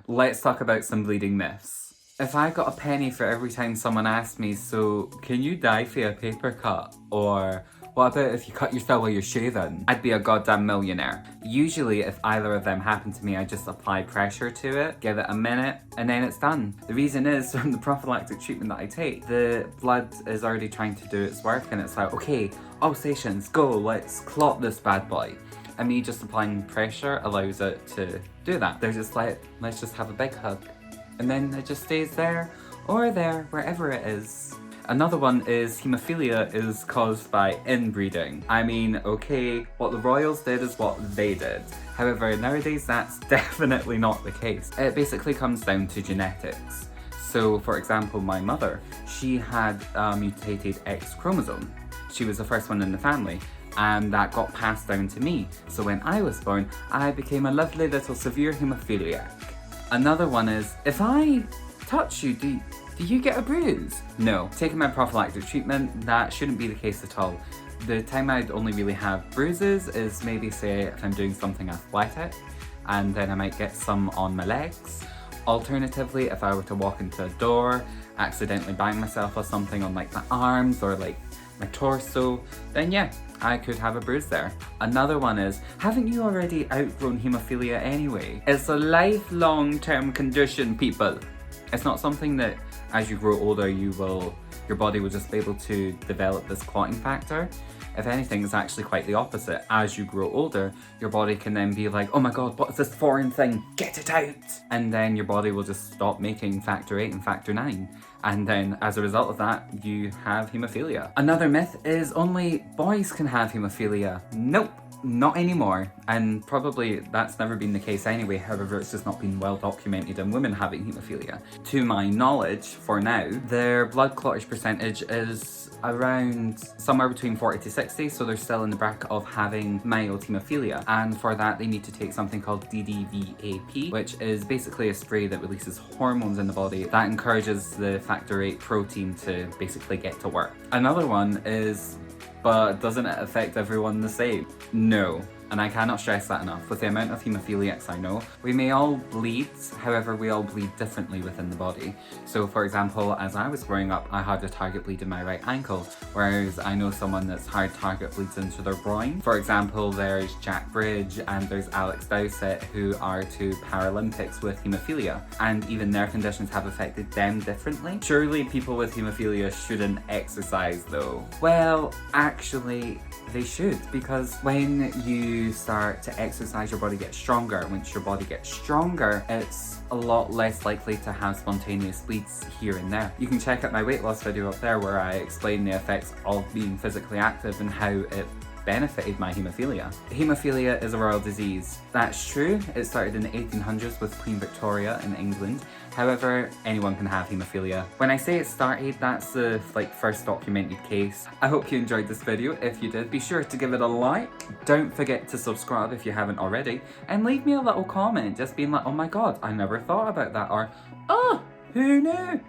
Let's talk about some bleeding myths. If I got a penny for every time someone asked me, so can you die via paper cut? Or what about if you cut yourself while you're shaving? I'd be a goddamn millionaire. Usually if either of them happen to me, I just apply pressure to it, give it a minute, and then it's done. The reason is from the prophylactic treatment that I take, the blood is already trying to do its work and it's like, okay, all stations, go, let's clot this bad boy. And me just applying pressure allows it to do that. They're just like, let's just have a big hug. And then it just stays there, or there, wherever it is. Another one is haemophilia is caused by inbreeding. I mean, okay, what the royals did is what they did. However, nowadays that's definitely not the case. It basically comes down to genetics. So, for example, my mother, she had a mutated X chromosome. She was the first one in the family, and that got passed down to me. So when I was born, I became a lovely little severe haemophiliac. Another one is, if I touch you, do you get a bruise? No. Taking my prophylactic treatment, that shouldn't be the case at all. The time I'd only really have bruises is maybe, say, if I'm doing something athletic, and then I might get some on my legs. Alternatively, if I were to walk into a door, accidentally bang myself or something on like my arms or like my torso, then yeah, I could have a bruise there. Another one is, haven't you already outgrown haemophilia anyway? It's a lifelong term condition, people. It's not something that as you grow older your body will just be able to develop this clotting factor. If anything, it's actually quite the opposite. As you grow older, your body can then be like, oh my god, what is this foreign thing? Get it out! And then your body will just stop making factor 8 and factor 9. And then as a result of that, you have haemophilia. Another myth is only boys can have haemophilia. Nope. Not anymore, and probably that's never been the case anyway, however it's just not been well documented in women having haemophilia. To my knowledge, for now, their blood clottage percentage is around somewhere between 40 to 60, so they're still in the bracket of having mild haemophilia, and for that they need to take something called DDVAP, which is basically a spray that releases hormones in the body that encourages the factor 8 protein to basically get to work. Another one is, but doesn't it affect everyone the same? No, and I cannot stress that enough. With the amount of haemophiliacs I know, we may all bleed, however we all bleed differently within the body. So for example, as I was growing up, I had a target bleed in my right ankle, whereas I know someone that's hard target bleeds into their groin. For example, there's Jack Bridge and there's Alex Dowsett, who are two Paralympics with haemophilia, and even their conditions have affected them differently. Surely people with haemophilia shouldn't exercise though. Well, actually, they should, because when you start to exercise, your body gets stronger. Once your body gets stronger, it's a lot less likely to have spontaneous bleeds here and there. You can check out my weight loss video up there where I explain the effects of being physically active and how it benefited my haemophilia. Haemophilia is a royal disease. That's true, it started in the 1800s with Queen Victoria in England. However, anyone can have haemophilia. When I say it started, that's the first documented case. I hope you enjoyed this video. If you did, be sure to give it a like. Don't forget to subscribe if you haven't already. And leave me a little comment just being like, oh my god, I never thought about that, or oh, who knew?